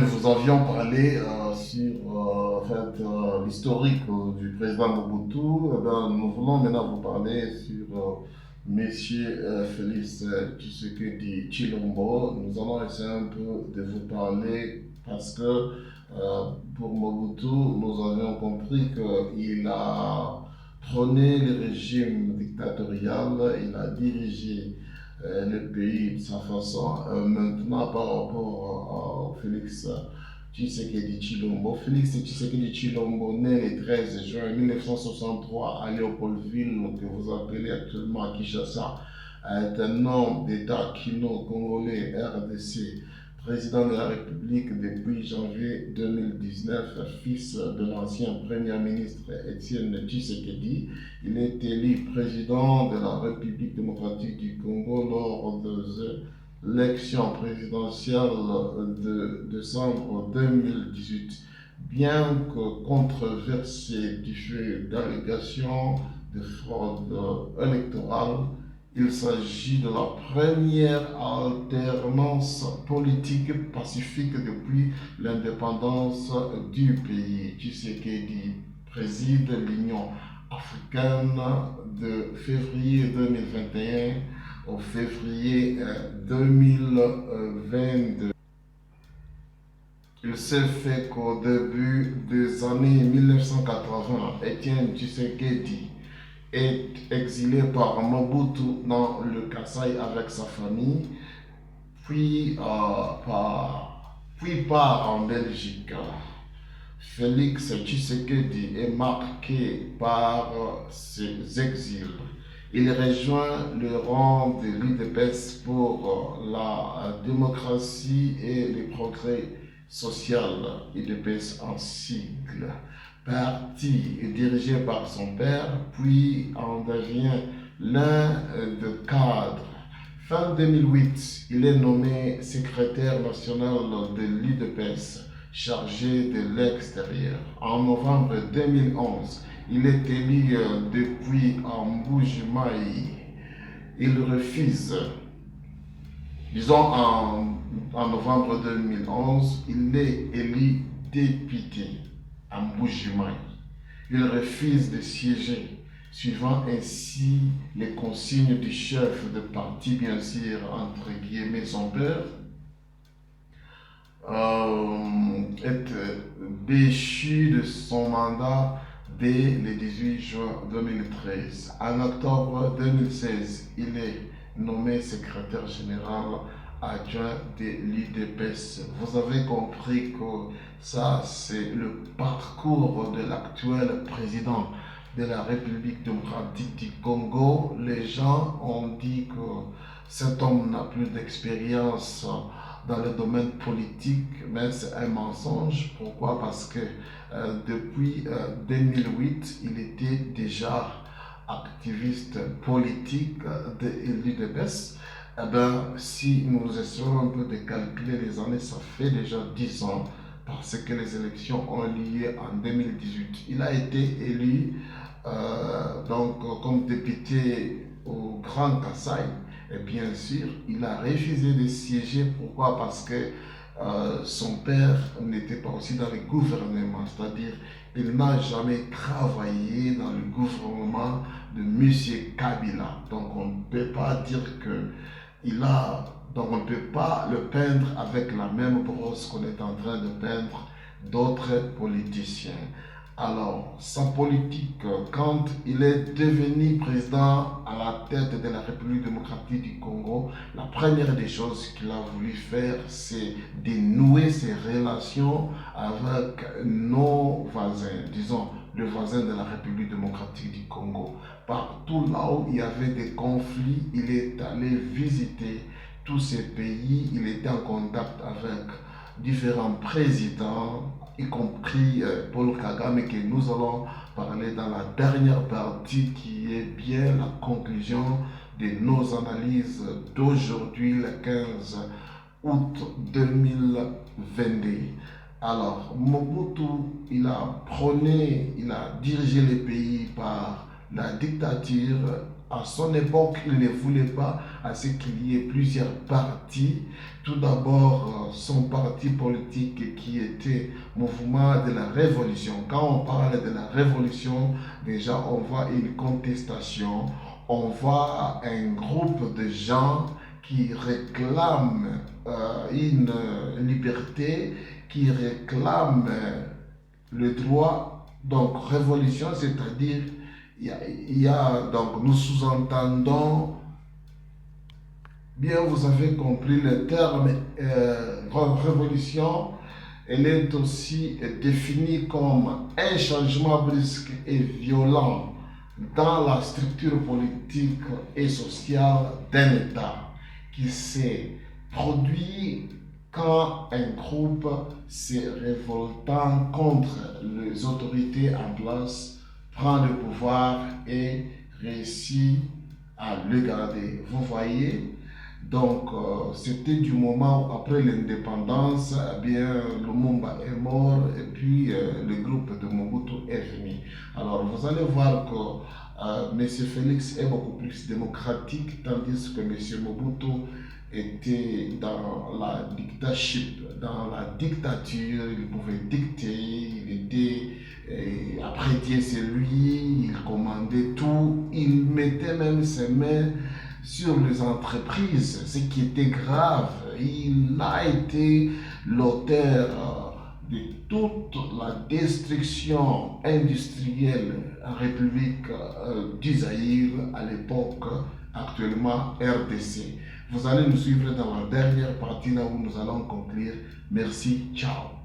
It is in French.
nous vous avions parlé sur l'historique du président Mobutu. Nous voulons maintenant vous parler sur Monsieur Félix Tshisekedi Tshilombo. Nous allons essayer un peu de vous parler parce que pour Mobutu, nous avions compris qu'il a prôné le régime dictatorial, il a dirigé le pays de sa façon. Maintenant, par rapport à Félix Tshisekedi Tshilombo. Félix Tshisekedi Tshilombo, né le 13 juin 1963 à Léopoldville, que vous appelez actuellement Kinshasa, est un homme d'État kino-congolais RDC, président de la République depuis janvier 2019, fils de l'ancien Premier ministre Étienne Tshisekedi. Il est élu président de la République démocratique du Congo lors de l'élection présidentielle de décembre 2018. Bien que controversé du fait d'allégations de fraude électorale, il s'agit de la première alternance politique pacifique depuis l'indépendance du pays. Tshisekedi préside l'Union africaine de février 2021 au février 2022. Il s'est fait qu'au début des années 1980, Étienne Tshisekedi est exilé par Mobutu dans le Kasaï avec sa famille, puis part en Belgique. Félix Tshisekedi est marqué par ses exils. Il rejoint le rang de l'UDPS pour la démocratie et le progrès social, UDPS en sigle. Parti dirigé par son père, puis en devient l'un des cadres. Fin 2008, il est nommé secrétaire national de l'UDPS, chargé de l'extérieur. En novembre 2011, il est élu depuis Mbuji-Mayi. Il refuse, en novembre 2011, il est élu député à Mbuji-Mayi. Il refuse de siéger, suivant ainsi les consignes du chef de parti, bien sûr, entre guillemets, son père, est déchu de son mandat dès le 18 juin 2013. En octobre 2016, il est nommé secrétaire général adjoint de l'UDPS. Vous avez compris que ça, c'est le parcours de l'actuel président de la République démocratique du Congo. Les gens ont dit que cet homme n'a plus d'expérience dans le domaine politique, mais c'est un mensonge. Pourquoi? Parce que depuis 2008, il était déjà activiste politique de l'UDPS. Eh bien, si nous essayons un peu de calculer les années, ça fait déjà 10 ans, parce que les élections ont lieu en 2018. Il a été élu comme député au Grand Kasaï. Et bien sûr, il a refusé de siéger. Pourquoi? Parce que son père n'était pas aussi dans le gouvernement, c'est-à-dire il n'a jamais travaillé dans le gouvernement de M. Kabila. Donc on ne peut pas dire donc on ne peut pas le peindre avec la même brosse qu'on est en train de peindre d'autres politiciens. Alors, sa politique, quand il est devenu président à la tête de la République démocratique du Congo, la première des choses qu'il a voulu faire, c'est de nouer ses relations avec nos voisins, disons, le voisin de la République démocratique du Congo. Partout là où il y avait des conflits, il est allé visiter tous ces pays, il était en contact avec différents présidents, y compris Paul Kagame, que nous allons parler dans la dernière partie, qui est bien la conclusion de nos analyses d'aujourd'hui, le 15 août 2022. Alors, Mobutu, il a dirigé le pays par la dictature à son époque, il ne voulait pas à ce qu'il y ait plusieurs partis. Tout d'abord, son parti politique qui était Mouvement de la Révolution. Quand on parle de la Révolution, déjà on voit une contestation, on voit un groupe de gens qui réclament une liberté, qui réclament le droit. Donc révolution, c'est-à-dire donc nous sous-entendons, bien vous avez compris le terme révolution, elle est aussi définie comme un changement brusque et violent dans la structure politique et sociale d'un État qui s'est produit quand un groupe s'est révoltant contre les autorités en place prend le pouvoir et réussit à le garder. Vous voyez, donc c'était du moment où après l'indépendance, eh bien Lumumba est mort et puis le groupe de Mobutu est venu. Alors vous allez voir que M. Félix est beaucoup plus démocratique, tandis que M. Mobutu était dans la dictatorship, dans la dictature, il pouvait dicter, il était, après Dieu c'est lui, il commandait tout, il mettait même ses mains sur les entreprises, ce qui était grave. Il a été l'auteur de toute la destruction industrielle en République du Zaïre à l'époque, actuellement RDC. Vous allez nous suivre dans la dernière partie là où nous allons conclure. Merci, ciao.